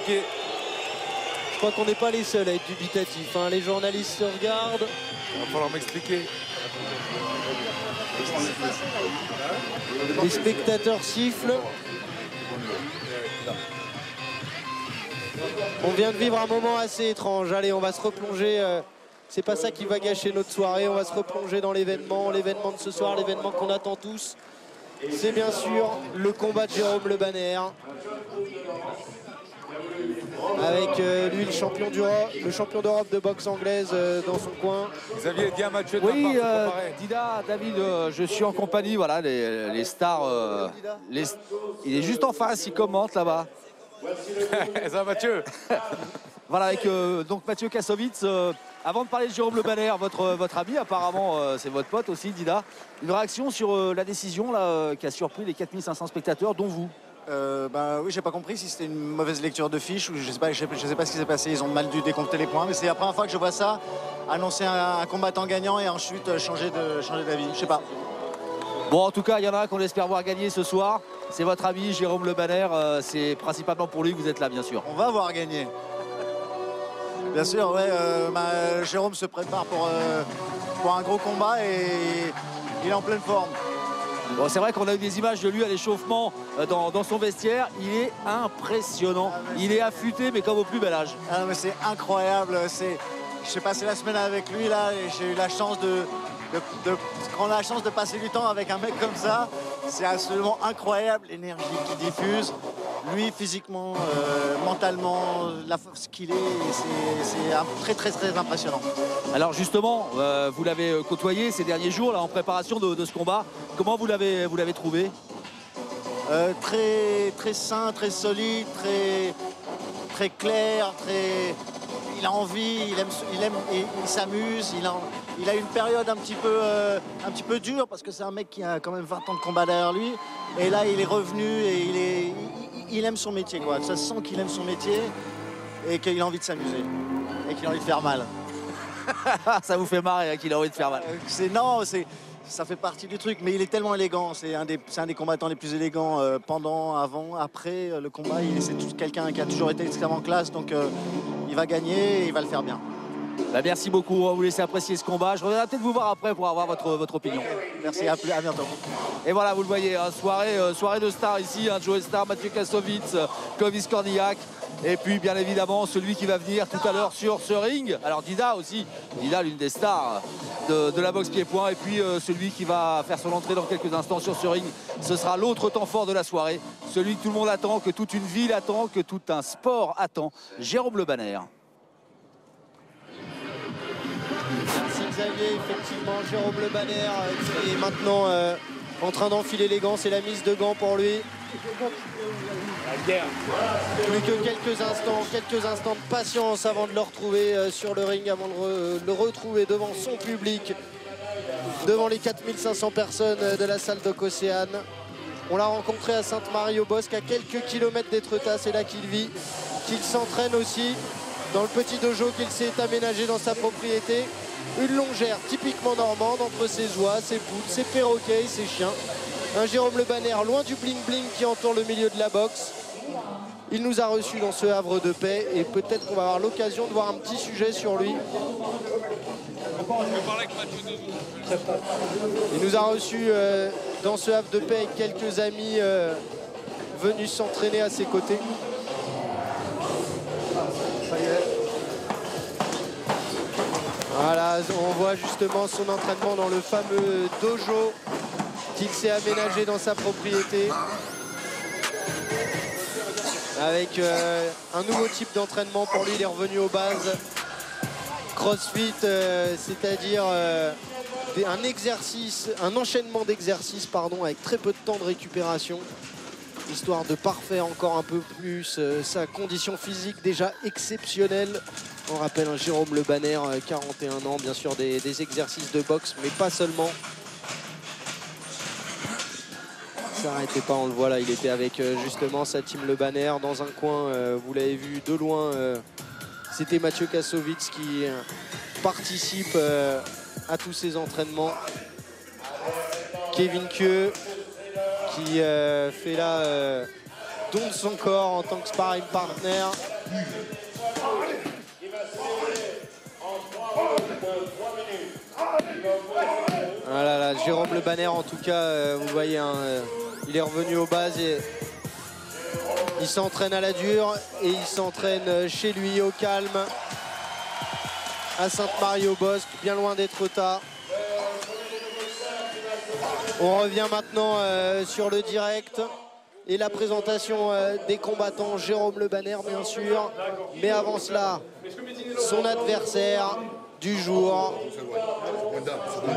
pied. Je crois qu'on n'est pas les seuls à être dubitatifs, hein. Les journalistes se regardent. Il va falloir m'expliquer. Les spectateurs sifflent. On vient de vivre un moment assez étrange. Allez, on va se replonger. C'est pas ça qui va gâcher notre soirée. On va se replonger dans l'événement de ce soir, l'événement qu'on attend tous. C'est bien sûr le combat de Jérôme Le Banner. Avec lui, le champion d'Europe de boxe anglaise dans son coin. Xavier, dis à Mathieu de Oui, ma part, se préparer. Dida, David, je suis en compagnie, voilà, les stars. Il est juste en face, il commente là-bas. Ça, Mathieu. Voilà, avec donc Mathieu Kassovitz. Avant de parler de Jérôme Le Banner, votre ami, apparemment, c'est votre pote aussi, Dida. Une réaction sur la décision là, qui a surpris les 4500 spectateurs, dont vous. Oui, j'ai pas compris si c'était une mauvaise lecture de fiche ou je sais pas ce qui s'est passé. Ils ont mal dû décompter les points, mais c'est la première fois que je vois ça, annoncer un combattant gagnant et ensuite changer d'avis. Je sais pas. Bon, en tout cas, il y en a un qu'on espère voir gagner ce soir. C'est votre ami Jérôme Le Banner. C'est principalement pour lui que vous êtes là, bien sûr. On va voir gagner. Bien sûr, ouais. Jérôme se prépare pour un gros combat et il est en pleine forme. Bon, c'est vrai qu'on a eu des images de lui à l'échauffement dans son vestiaire. Il est impressionnant. Il est affûté, mais comme au plus bel âge. Ah, mais c'est incroyable. J'ai passé la semaine avec lui là et j'ai eu la chance quand on a la chance de passer du temps avec un mec comme ça. C'est absolument incroyable l'énergie qu'il diffuse. Lui, physiquement, mentalement, ce qu'il est, c'est très impressionnant. Alors justement, vous l'avez côtoyé ces derniers jours là, en préparation de ce combat. Comment vous l'avez trouvé? Très sain, très solide, très clair, il a envie, il s'amuse, il a une période un petit peu dure parce que c'est un mec qui a quand même 20 ans de combat derrière lui. Et là, il est revenu et il aime son métier, quoi. Ça se sent qu'il aime son métier et qu'il a envie de s'amuser et qu'il a envie de faire mal. Ça vous fait marrer hein, qu'il a envie de faire mal. Ça fait partie du truc, mais il est tellement élégant. C'est un des combattants les plus élégants pendant, avant, après le combat. C'est quelqu'un qui a toujours été extrêmement classe, donc il va gagner et il va le faire bien. Bah, merci beaucoup, on va vous laisser apprécier ce combat. Je reviendrai peut-être vous voir après pour avoir votre opinion. Merci, à bientôt. Et voilà, vous le voyez, hein, soirée de stars ici, hein, Joe Star, Mathieu Kassovitz, Clovis Cornillac. Et puis bien évidemment celui qui va venir tout à l'heure sur ce ring. Alors Dida aussi, Dida l'une des stars de la boxe pied-point. Et puis celui qui va faire son entrée dans quelques instants sur ce ring, ce sera l'autre temps fort de la soirée. Celui que tout le monde attend, que toute une ville attend, que tout un sport attend. Jérôme Le Banner. Merci Xavier, effectivement Jérôme Le Banner qui est maintenant en train d'enfiler les gants, c'est la mise de gants pour lui. Plus que quelques instants de patience avant de le retrouver sur le ring, avant de le retrouver devant son public, devant les 4500 personnes de la salle d'Ococéane. On l'a rencontré à Sainte-Marie-au-Bosque, à quelques kilomètres d'Étretat, c'est là qu'il vit, qu'il s'entraîne aussi dans le petit dojo qu'il s'est aménagé dans sa propriété. Une longère typiquement normande entre ses oies, ses poules, ses perroquets et ses chiens. Un Jérôme Le Banner loin du bling-bling qui entoure le milieu de la boxe. Il nous a reçus dans ce havre de paix et peut-être qu'on va avoir l'occasion de voir un petit sujet sur lui. Il nous a reçus dans ce havre de paix avec quelques amis venus s'entraîner à ses côtés. Voilà, on voit justement son entraînement dans le fameux dojo qu'il s'est aménagé dans sa propriété. Avec un nouveau type d'entraînement pour lui, il est revenu aux bases. CrossFit, c'est-à-dire un enchaînement d'exercices, avec très peu de temps de récupération, histoire de parfaire encore un peu plus sa condition physique déjà exceptionnelle. On rappelle un Jérôme Le Banner, 41 ans, bien sûr des exercices de boxe, mais pas seulement. S'arrêtez pas, on le voit là, il était avec justement sa team Le Banner dans un coin, vous l'avez vu de loin, c'était Mathieu Kassovitz qui participe à tous ces entraînements. Kevin Kieu qui fait là don de son corps en tant que sparring partner. Voilà, là, Jérôme Le Banner, en tout cas, vous voyez, hein, il est revenu aux bases et il s'entraîne à la dure et il s'entraîne chez lui au calme à Sainte-Marie-au-Bosc, bien loin d'être tard. On revient maintenant sur le direct et la présentation des combattants. Jérôme Le Banner, bien sûr, mais avant cela, son adversaire du jour,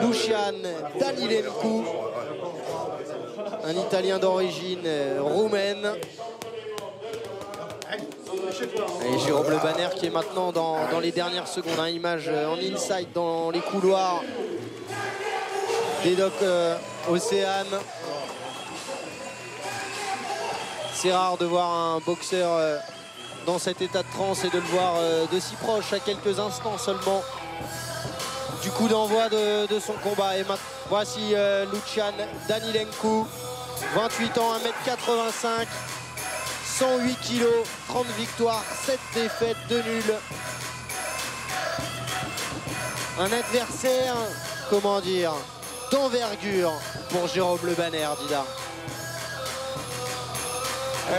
Lucian Danilencu, un Italien d'origine roumaine. Et Jérôme Le Banner qui est maintenant dans les dernières secondes, hein, image en inside dans les couloirs des docks Océane. C'est rare de voir un boxeur dans cet état de transe et de le voir de si proche à quelques instants seulement du coup d'envoi de son combat. Et voici Lucian Danilencu, 28 ans, 1m85, 108 kilos, 30 victoires, 7 défaites, 2 nuls. Un adversaire, comment dire, d'envergure pour Jérôme Le Banner, Dida.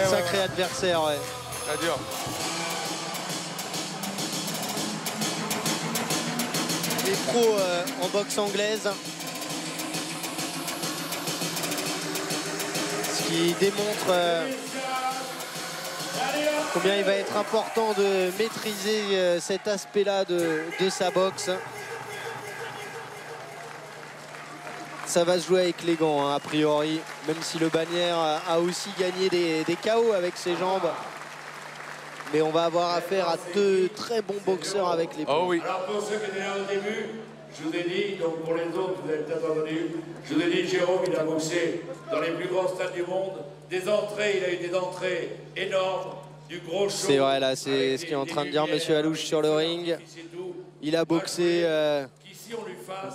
Sacré adversaire, ouais. Très dur. Il est pro en boxe anglaise. Ce qui démontre combien il va être important de maîtriser cet aspect-là de sa boxe. Ça va se jouer avec les gants, hein, a priori, même si Le Banner a aussi gagné des KO avec ses jambes. Mais on va avoir affaire à deux très bons boxeurs avec les poings. Oh oui. Alors pour ceux qui étaient là au début, je vous ai dit, donc pour les autres, vous avez peut-être entendu, je vous ai dit, Jérôme, il a boxé dans les plus grands stades du monde. Des entrées, il a eu des entrées énormes, du gros show. C'est vrai, là, c'est ce qu'est en train de dire Monsieur Alouche sur le ring. Il a boxé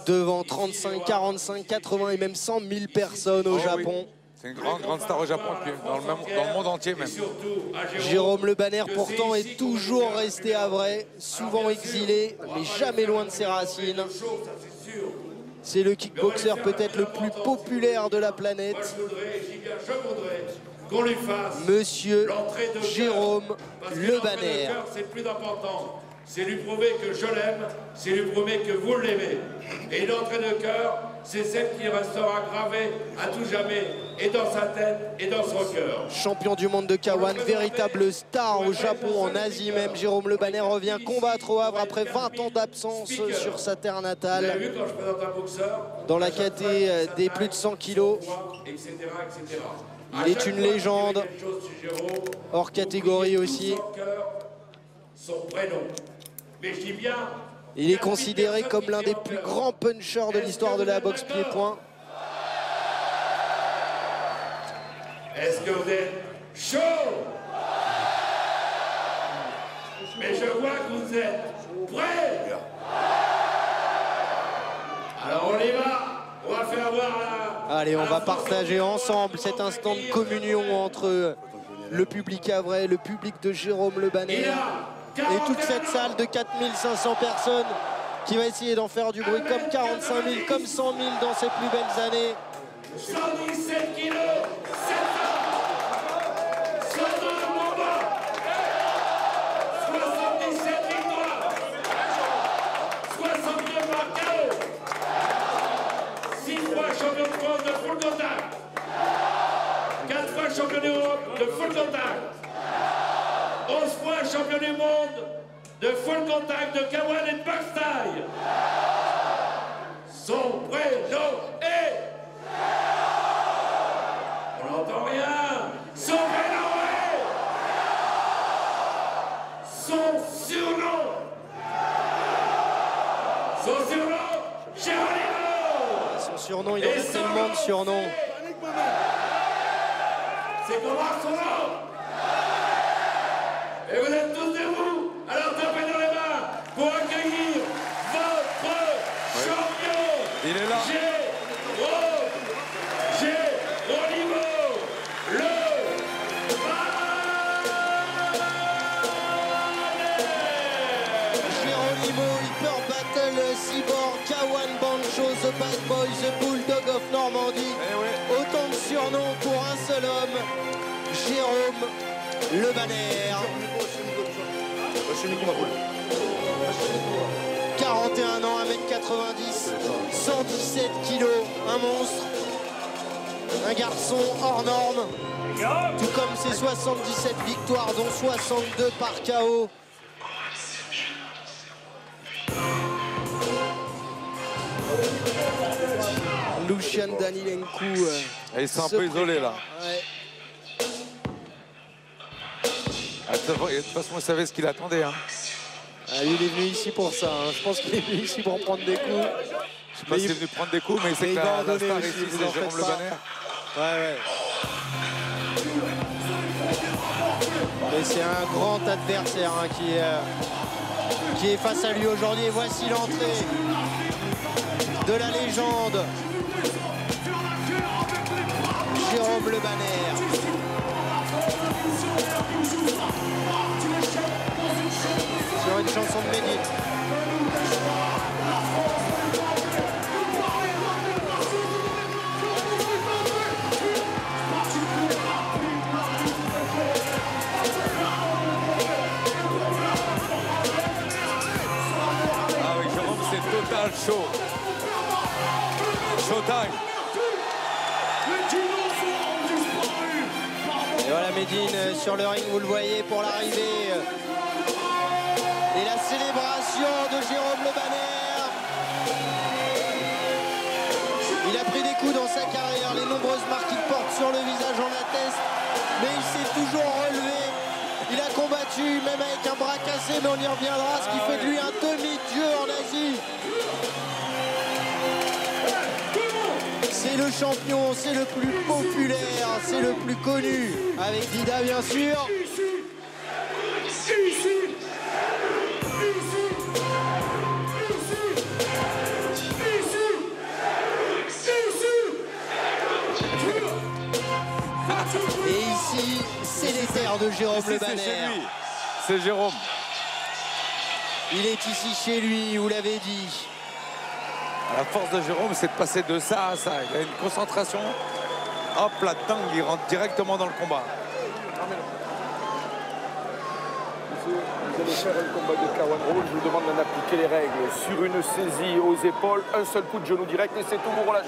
devant 35, 45, 80 et même 100 000 personnes au Japon. Oui. C'est une grande star au Japon, puis dans le monde entier même. Jérôme Le Banner pourtant est toujours resté à Havre, souvent exilé, mais jamais loin de ses racines. C'est le kickboxer peut-être le plus populaire de la planète. Monsieur Jérôme Le Banner. C'est plus important. C'est lui prouver que je l'aime, c'est lui prouver que vous l'aimez. Et une entrée de cœur, c'est celle qui restera gravée à tout jamais, et dans sa tête, et dans son cœur. Champion du monde de K1, véritable star au Japon, en Asie même. Jérôme Le Banner revient combattre au Havre après 20 ans d'absence sur sa terre natale. Vous avez vu quand je présente un boxeur, dans la caté des plus de 100 kilos. etc., etc. Il est une légende, hors catégorie aussi. Son prénom. Mais je dis bien, il est considéré comme l'un des plus grands punchers de l'histoire de la boxe pied-point. Est-ce que vous êtes chaud? Mais je vois que vous êtes prêts. Alors on y va. On va faire voir la... Allez, on va partager ensemble cet instant de communion entre le public havrais, le public de Jérôme Le Banner et toute cette salle de 4500 personnes qui va essayer d'en faire du bruit comme 45 000, comme 100 000 dans ses plus belles années. 117 kilos, 7 ans, 100 ans de combat, 77 victoires, 62 par KO, 6 fois champion de France de full contact, 4 fois champion d'Europe de full contact, 11 fois champion du monde de full contact de K1 et de boxe taille. Son prénom est... On n'entend rien. Son prénom est... Son surnom. Son surnom, Geronimo. Son surnom, il en a tellement de surnoms. C'est comment son nom? Et vous êtes tous debout. Alors tapez dans les mains pour accueillir votre champion. Il est là. Geronimo Le Banner. Nemo, Hyper Battle, Cyborg, Kawan Bancho, The Bad Boy, The Bulldog of Normandie. Autant de surnoms pour un seul homme, Jérôme Le Banner. 41 ans, 1m90, 117 kilos, un monstre. Un garçon hors norme, tout comme ses 77 victoires, dont 62 par KO. Lucian Danilenko. Il s'est un peu isolé là. Ouais. De toute façon, il savait ce qu'il attendait. Hein. Ah, lui, il est venu ici pour ça. Hein. Je pense qu'il est venu ici pour prendre des coups. Je sais pas s'il est venu prendre des coups, mais c'est que va en la donner star aussi, ici, vous c'est en Jérôme faites Le pas. Banner. Ouais. Mais c'est un grand adversaire hein, qui est face à lui aujourd'hui. Et voici l'entrée de la légende Jérôme Le Banner. Sur une chanson de Médine. Ah oui, Jérôme, c'est total show. Showtime. Et voilà Médine sur le ring, vous le voyez pour l'arrivée. Et la célébration de Jérôme Le Banner. Il a pris des coups dans sa carrière, les nombreuses marques qu'il porte sur le visage en attestent, mais il s'est toujours relevé. Il a combattu, même avec un bras cassé, mais on y reviendra, ce qui fait de lui un demi-dieu en Asie. C'est le champion, c'est le plus populaire, c'est le plus connu, avec Dida bien sûr. Et ici, c'est les terres de Jérôme Le C'est chez Banner. lui. C'est Jérôme. Il est ici chez lui, vous l'avez dit. La force de Jérôme, c'est de passer de ça à ça. Il a une concentration. Hop, la dingue, il rentre directement dans le combat. Vous allez faire un combat de Kawan Roll, je vous demande d'en appliquer les règles. Sur une saisie aux épaules, un seul coup de genou direct et c'est tout, vous relâchez.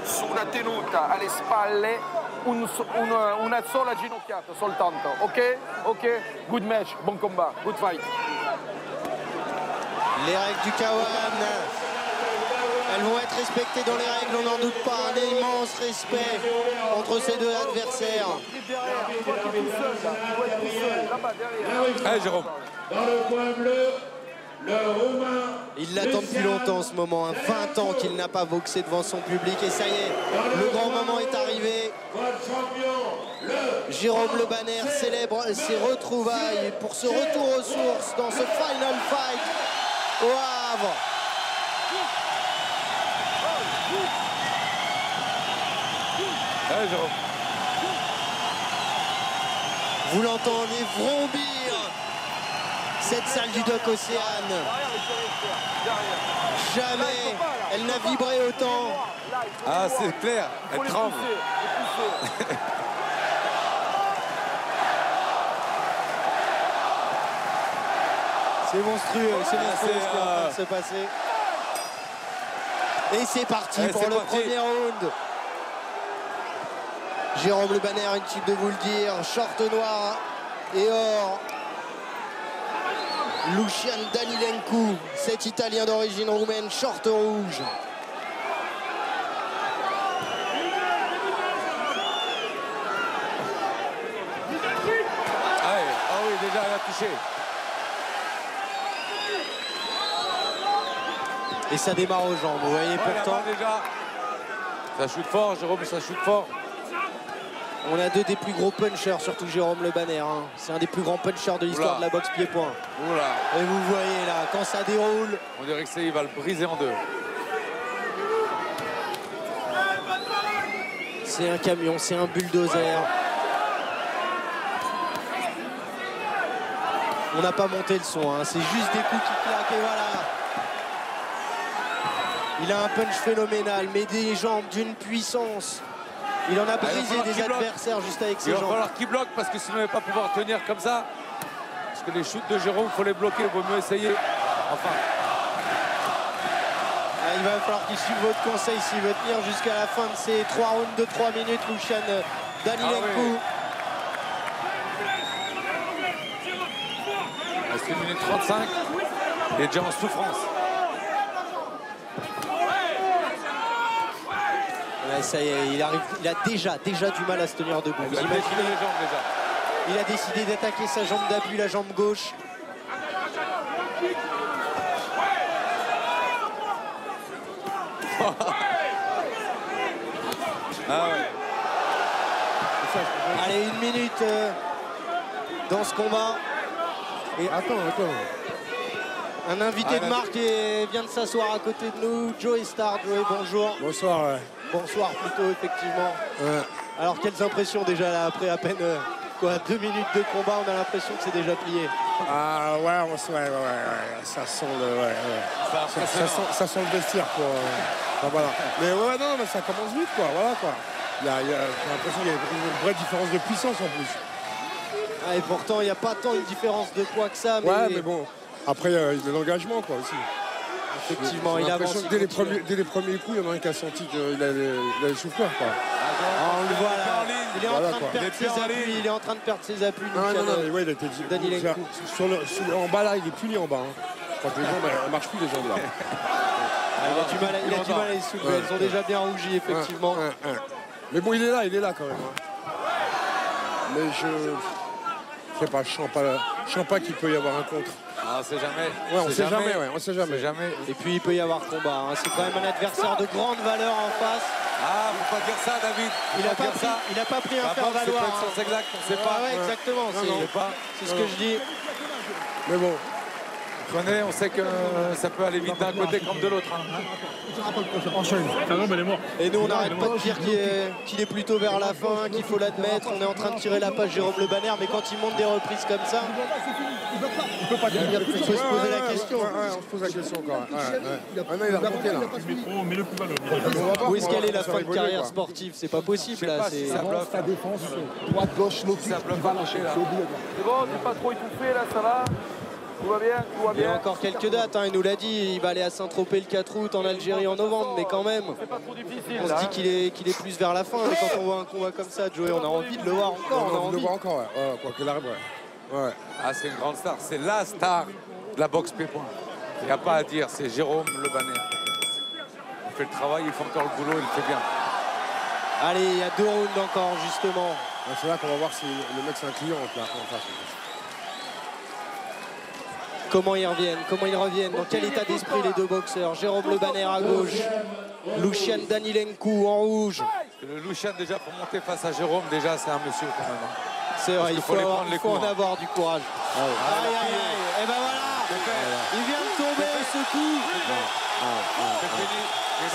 Su una tenuta alle spalle, una sola ginocchiata soltanto, ok? Ok? Good match, bon combat, good fight. Les règles du Kawan, elles vont être respectées dans les règles, on n'en doute pas. Un immense respect entre ces deux adversaires. Allez, Jérôme. Dans le coin bleu, le Roumain. Il l'attend depuis longtemps ce moment, hein. 20 ans qu'il n'a pas boxé devant son public et ça y est, le grand moment est arrivé. Votre champion, Jérôme Le Banner célèbre ses retrouvailles pour ce retour aux sources dans ce final fight au Havre. Allez, Jérôme. Vous l'entendez vrombir cette salle du Doc Océane. Jamais elle n'a vibré autant. Ah, c'est clair. Elle tremble. C'est monstrueux ce qui est en train de c'est, se passer. Et c'est parti Allez, pour c'est le parti. premier round. Jérôme Le Banner, inutile de vous le dire, short noir et or. Lucian Danilenko, cet Italien d'origine roumaine, short rouge. Allez. Ah oui, déjà, elle a touché. Et ça démarre aux jambes, vous voyez, pourtant. Là-bas, déjà. Ça shoot fort, Jérôme, ça shoot fort. On a deux des plus gros punchers, surtout Jérôme Le Banner. Hein. C'est un des plus grands punchers de l'histoire Oula. de la boxe pied-point. Oula. Et vous voyez là, quand ça déroule, On dirait que il va le briser en deux. c'est un camion, c'est un bulldozer. On n'a pas monté le son, hein. C'est juste des coups qui claquent et voilà. Il a un punch phénoménal, mais des jambes d'une puissance. Il en a brisé des adversaires juste avec ses jambes. Il va falloir qu'il bloque parce que sinon il ne va pas pouvoir tenir comme ça. Parce que les shoots de Jérôme, il faut les bloquer, il vaut mieux essayer. Enfin. Il va falloir qu'il suive votre conseil s'il veut tenir jusqu'à la fin de ces 3 rounds de 3 minutes, Lucian Danilenko. C'est 1 minute 35. Il est déjà en souffrance. Ouais, ça y est, il a déjà du mal à se tenir debout. Vous imaginez, les jambes déjà. Il a décidé d'attaquer sa jambe d'appui, la jambe gauche. Ah ouais. Allez, 1 minute dans ce combat. Et Attends. un invité de marque vient de s'asseoir à côté de nous, Joey Star. Joey, bonjour. Bonsoir. Ouais. Bonsoir plutôt, effectivement. Ouais. Alors, quelles impressions déjà là, après à peine 2 minutes de combat, on a l'impression que c'est déjà plié. Ah ouais, ça sent le, ça sent le vestiaire quoi. Enfin, voilà. Mais ouais, non, mais ça commence vite quoi. Voilà quoi. J'ai l'impression qu'il y a une vraie différence de puissance en plus. Ah, et pourtant, il n'y a pas tant une différence de poids que ça. Mais... Ouais, mais bon. Après, il y a de l'engagement quoi aussi. Effectivement, il avance. Dès les premiers coups, il y en a un qui a senti qu'il allait souffrir quoi. Ah, on le voit là. Il est en train de perdre ses appuis. Il est en train de perdre ses appuis. Non, mais ouais, il a été dit. En bas là, il est plié en bas. Hein. Je crois que les jambes, elles marchent plus les jambes là. Il a du mal à les soulever. Elles sont déjà bien rougies, effectivement. Mais bon, il est là quand même. Hein. Mais je sais pas, je sens pas qu'il peut y avoir un contre. Ah, on sait jamais. Ouais, on sait jamais. Et Et puis il peut y avoir combat. Hein. C'est quand même un adversaire de grande valeur en face. ah, faut pas dire ça, David. Il n'a pas pris un faire valoir. C'est pas une sens exact, on sait pas. Ouais, exactement. C'est ce que je dis. Mais bon. On sait que ça peut aller vite d'un côté comme de l'autre. Hein. Et nous, on n'arrête pas de dire qu'il est plutôt vers la fin, qu'il faut l'admettre. On est en train de tirer la page Jérôme Le Banner, mais quand il monte des reprises comme ça, il faut se poser la question. On se pose la question encore. Non, il a remonté là. Où est-ce qu'elle est la fin de carrière sportive? C'est pas possible là. Si ça bloque. Sa défense, droite, gauche, l'autre. Ça bloque pas lâcher là. C'est bon, t'es pas trop étouffé là, ça va? Tout va bien, tout va Il y a bien. encore quelques dates, hein, il nous l'a dit, il va aller à Saint-Tropez le 4 août en Algérie en novembre, mais quand même, C'est pas trop difficile. on se dit qu'il est plus vers la fin, mais quand on voit un combat comme ça, Joey, on a envie de le voir encore. On a envie de le voir encore, ouais. Quoi qu'il arrive, ouais. Ah, c'est une grande star. C'est la star de la boxe pied-point. Il n'y a pas à dire, c'est Jérôme Le Banner. Il fait le travail, il fait encore le boulot, il le fait bien. Allez, il y a 2 rounds encore, justement. C'est là qu'on va voir si le mec c'est un client en face. Comment ils reviennent, dans quel état d'esprit les deux boxeurs. Jérôme Le Banner à gauche, Lucian Danilenko en rouge. Le Lucian, déjà, pour monter face à Jérôme, déjà, c'est un monsieur quand même. C'est vrai, il faut en hein. avoir du courage. Aïe, aïe, aïe. Et ben voilà, il vient de tomber ce coup.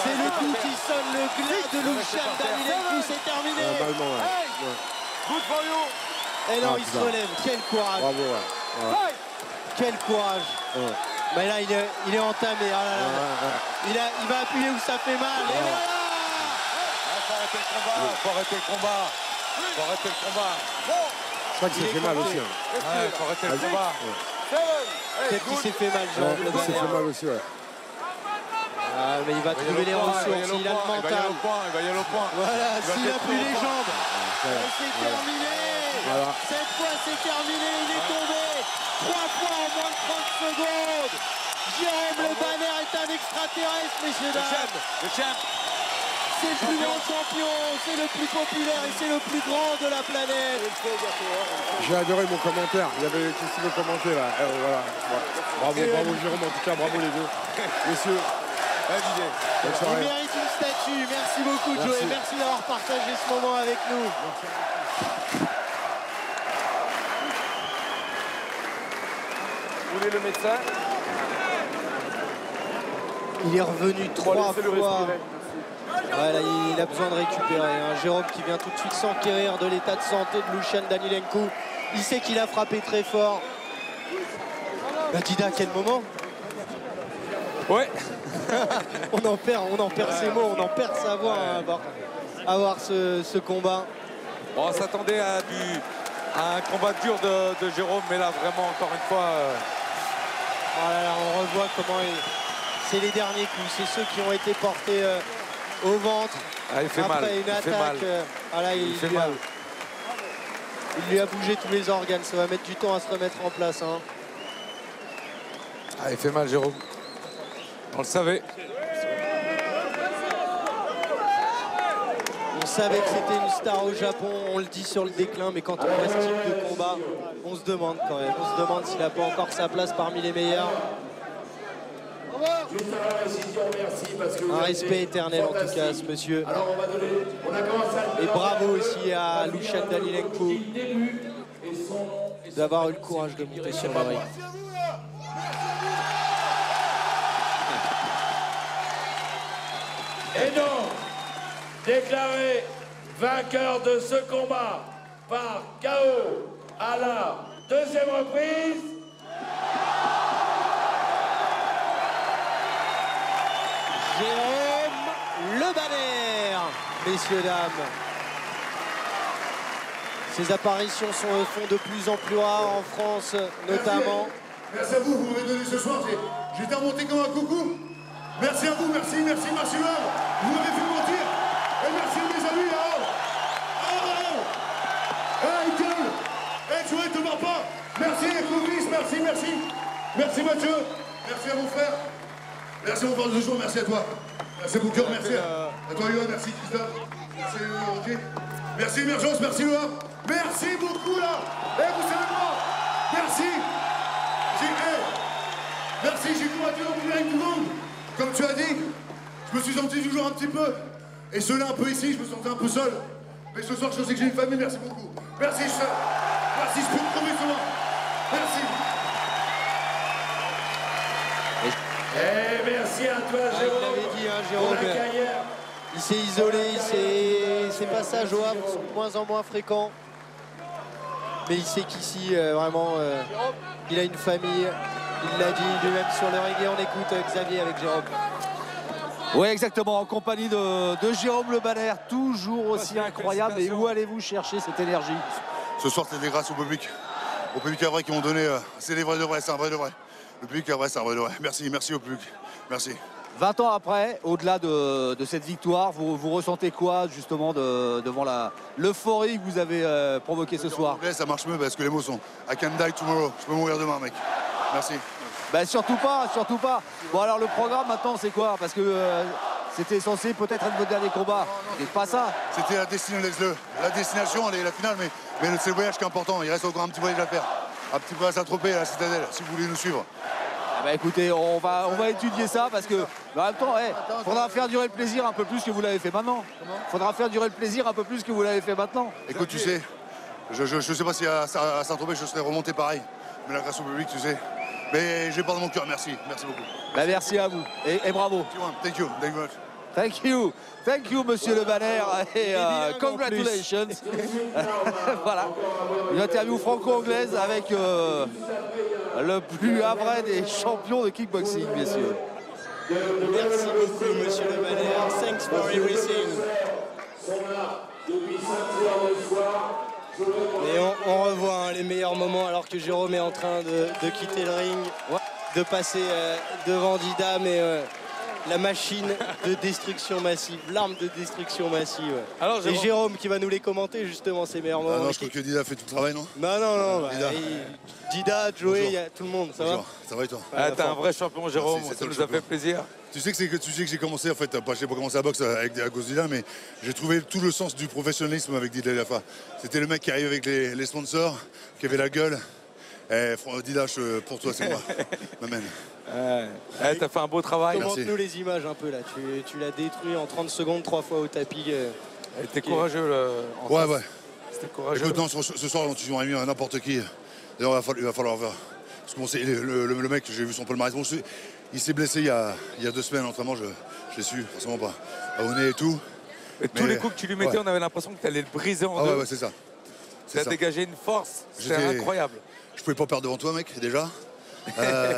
C'est le coup qui sonne le glas de Lucian Danilenko, c'est terminé. Good for you. Et non, il se relève, quel courage. Bravo, ouais. Quel courage. Mais là, il est entamé. Ah là là. Il va appuyer où ça fait mal. Et voilà. Faut arrêter le combat. Je crois que ça fait mal aussi. Faut arrêter le combat. Peut-être qu'il s'est fait mal, Jérôme Le Ça fait Banner. mal aussi, ouais. Ah, mais il va trouver les ressources, il a le mental. Il va y aller au point. Voilà, s'il n'a plus les jambes. C'est terminé. Voilà. Cette fois, c'est terminé. Il est tombé 3 fois en moins de 30 secondes. Jérôme Le Banner est un extraterrestre, messieurs, dames. Le champ. C'est le plus grand champion, c'est le plus populaire et c'est le plus grand de la planète. J'ai adoré mon commentaire. Il y avait qui veut commenter là. Voilà. Bravo Jérôme, en tout cas, bravo les deux. Messieurs. Bonne Il soirée. mérite une statue. Merci beaucoup, Joey. Merci d'avoir partagé ce moment avec nous. Vous voulez le médecin? Il est revenu 3 fois. Voilà, il a besoin de récupérer. Hein. Jérôme qui vient tout de suite s'enquérir de l'état de santé de Lucian Danilenko. Il sait qu'il a frappé très fort. Dida, quel moment. Ouais. on en perd ses mots, on en perd sa voix à voir ce combat. Bon, on s'attendait à un combat dur de Jérôme, mais là, vraiment, encore une fois... Oh là là, on revoit comment c'est les derniers coups, c'est ceux qui ont été portés au ventre. Ah, il fait après mal. Une attaque, il fait mal. Il lui a bougé tous les organes, ça va mettre du temps à se remettre en place. Hein. Ah, il fait mal, Jérôme. On le savait. On savait que c'était une star au Japon, on le dit sur le déclin, mais quand on voit ce type de combat, on se demande quand même. On se demande s'il n'a pas encore sa place parmi les meilleurs. Un respect éternel en tout cas à ce monsieur. Et bravo aussi à Lushan Danilenko d'avoir eu le courage de monter sur le ring. Et donc, déclaré vainqueur de ce combat par KO à la deuxième reprise, Jérôme Le Banner, messieurs, dames. Ses apparitions font de plus en plus rares en France, notamment. Merci à vous, vous m'avez donné ce soir. J'étais remonté comme un coucou. Merci à vous, merci Laure. Vous m'avez fait mentir. Et merci à mes amis là-haut. Hey, gueule. Hey, tu vois, il te barre pas. Merci, Clovis, merci. Merci Mathieu. Merci à mon frère. Merci mon frère de jour, merci à toi. Merci à mon cœur, merci à toi Yoann, merci Christophe. Merci Roger. Merci Émergence, merci Loa. Merci beaucoup là. Et vous savez quoi? Merci. Merci, j'ai combattu dans mon ring du monde. Comme tu as dit, je me suis senti toujours un petit peu. Et ceux-là un peu ici, je me sentais un peu seul. Mais ce soir, je sais que j'ai une famille, merci beaucoup. Merci, merci, je peux me trouver souvent. Merci. et merci à toi Il Jérôme. l'avait dit, hein, Pour Jérôme. la carrière. Il s'est isolé, ses passages au Havre sont de moins en moins fréquents. Mais il sait qu'ici, vraiment, il a une famille. Il l'a dit lui-même sur le ring et on écoute Xavier avec Jérôme. Oui, exactement, en compagnie de Jérôme Le Banner, toujours aussi incroyable. Et où allez-vous chercher cette énergie? Ce soir, c'était grâce au public à vrai qui m'ont donné. C'est des vrais de vrais, c'est un vrai de vrai. Le public à vrai, c'est un vrai de vrai. Merci au public. Merci. 20 ans après, au-delà de cette victoire, vous ressentez quoi justement devant l'euphorie que vous avez provoquée ce soir? En anglais, ça marche mieux parce que les mots sont I can die tomorrow. Je peux mourir demain, mec. Merci. Ben surtout pas. Bon alors le programme maintenant c'est quoi? Parce que c'était censé peut-être être votre dernier combat. C'est pas ça. C'était la destination, la destination, elle est la finale, mais c'est le voyage qui est important. Il reste encore un petit voyage à faire. Un petit peu à Saint-Tropez, à la Citadelle, si vous voulez nous suivre. Bah écoutez, on va étudier ça parce que en même temps, faudra faire durer le plaisir un peu plus que vous l'avez fait maintenant. Faudra faire durer le plaisir un peu plus que vous l'avez fait maintenant. Écoute, tu sais, je sais pas si à Saint-Tropez je serais remonté pareil, mais la grâce au public, tu sais. Mais j'ai pas dans mon cœur, merci beaucoup. Bah merci à vous et bravo. Thank you very much. Thank you, monsieur Le Banner, et congratulations. Voilà, une interview franco-anglaise avec le plus havrais des champions de kickboxing, messieurs. Merci beaucoup, monsieur Le Banner. Thanks for everything. Et on revoit les meilleurs moments alors que Jérôme est en train de quitter le ring, de passer devant Dida, mais la machine de destruction massive, l'arme de destruction massive. Alors, et Jérôme qui va nous les commenter justement ces meilleurs moments. Non, je crois que Dida fait tout le travail, non? Non. Dida, Joey, il y a tout le monde, ça va? Ça va et toi? T'es un vrai champion, Jérôme, ça nous a fait plaisir. Tu sais que j'ai commencé, en fait, j'ai pas commencé à boxe à cause de Dida, mais j'ai trouvé tout le sens du professionnalisme avec Dida Lafa. C'était le mec qui arrive avec les sponsors, qui avait la gueule. Dida, pour toi, c'est moi. M'amène. T'as fait un beau travail. Commente-nous les images un peu là. Tu l'as détruit en 30 secondes, 3 fois au tapis. T'es courageux. Ouais. C'était courageux. Écoute, non, ce soir, tu aurais mis n'importe qui. D'ailleurs, il va falloir voir. Parce que bon, le mec, j'ai vu son palmarès. Bon, il s'est blessé il y a 2 semaines. L'entraînement, je l'ai su, forcément pas. Au nez et tout. Et tous les coups que tu lui mettais, on avait l'impression que tu allais le briser en deux. Ouais, c'est ça. Ça a dégagé une force. C'est incroyable. Je pouvais pas perdre devant toi, mec, déjà.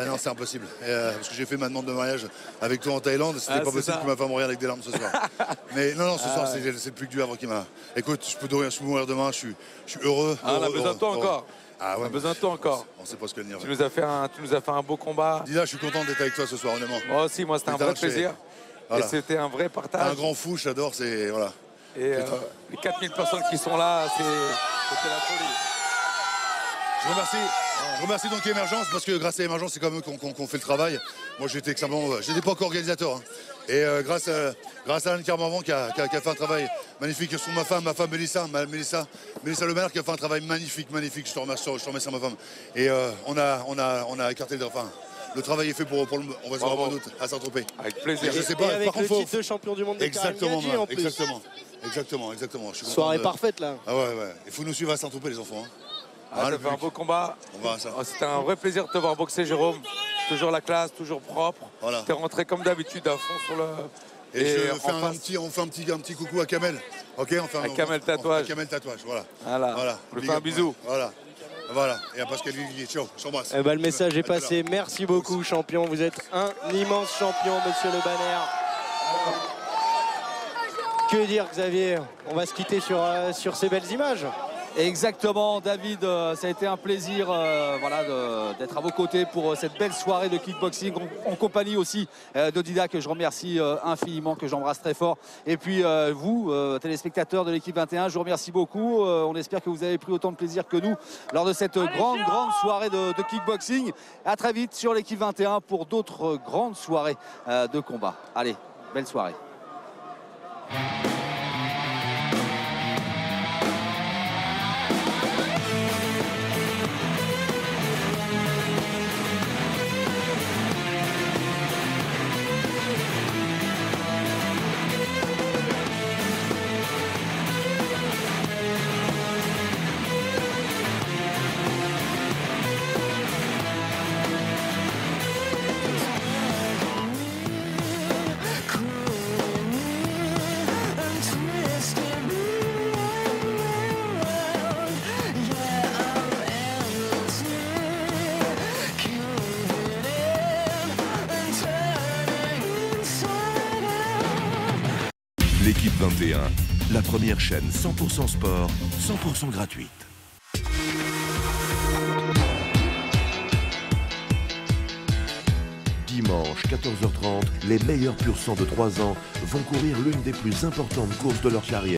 Non, c'est impossible. Parce que j'ai fait ma demande de mariage avec toi en Thaïlande. C'était pas possible que ma femme regarde avec des larmes ce soir. Mais non, ce soir, c'est le plus que du Havre qui m'a. Écoute, je peux mourir demain. Je suis heureux. On a besoin de toi encore. Ah ouais, on a besoin de toi encore. On sait pas ce que dire. Tu nous as fait un beau combat. Dida, je suis content d'être avec toi ce soir, honnêtement. Moi aussi, c'était un vrai plaisir. Voilà. Et c'était un vrai partage. Un grand fou, j'adore. C'est voilà. Et les 4000 personnes qui sont là, c'était la folie. Je remercie donc Émergence parce que grâce à Émergence, c'est comme eux qu'on fait le travail. Moi, j'étais extrêmement. Je n'étais pas encore organisateur. Hein. Et grâce à Anne Carmarvan qui a fait un travail magnifique sur ma femme Mélissa Le Maire qui a fait un travail magnifique. Je te remercie ma femme. Et on a écarté le travail est fait pour on va se voir en doute à Saint-Tropez. Avec plaisir. Je sais pas, et avec par contre, le titre de champion du monde de exactement, Karim Gadji, en plus. Exactement. Je suis soirée parfaite là. Ah ouais. Il faut nous suivre à Saint-Tropez les enfants. Hein. Ça fait un beau combat. C'était un vrai plaisir de te voir boxer, Jérôme. Toujours la classe, toujours propre. Voilà. T'es rentré comme d'habitude à fond sur le. Et on fait un petit coucou à Kamel. Ok, on fait Kamel Tatouage. Kamel Tatouage, voilà. On lui fait un bisou. Voilà. Et à Pascal Guigui, ciao, je t'embrasse. Le message est passé. Merci beaucoup, champion. Vous êtes un immense champion, monsieur Le Banner. Que dire, Xavier? On va se quitter sur ces belles images. Exactement, David, ça a été un plaisir d'être à vos côtés pour cette belle soirée de kickboxing en compagnie aussi de Dida, que je remercie infiniment, que j'embrasse très fort. Et puis vous, téléspectateurs de l'équipe 21, je vous remercie beaucoup. On espère que vous avez pris autant de plaisir que nous lors de cette grande soirée de kickboxing. À très vite sur l'équipe 21 pour d'autres grandes soirées de combat. Allez, belle soirée. L'équipe 21, la première chaîne 100% sport, 100% gratuite. Dimanche 14h30, les meilleurs pur sang de 3 ans vont courir l'une des plus importantes courses de leur carrière.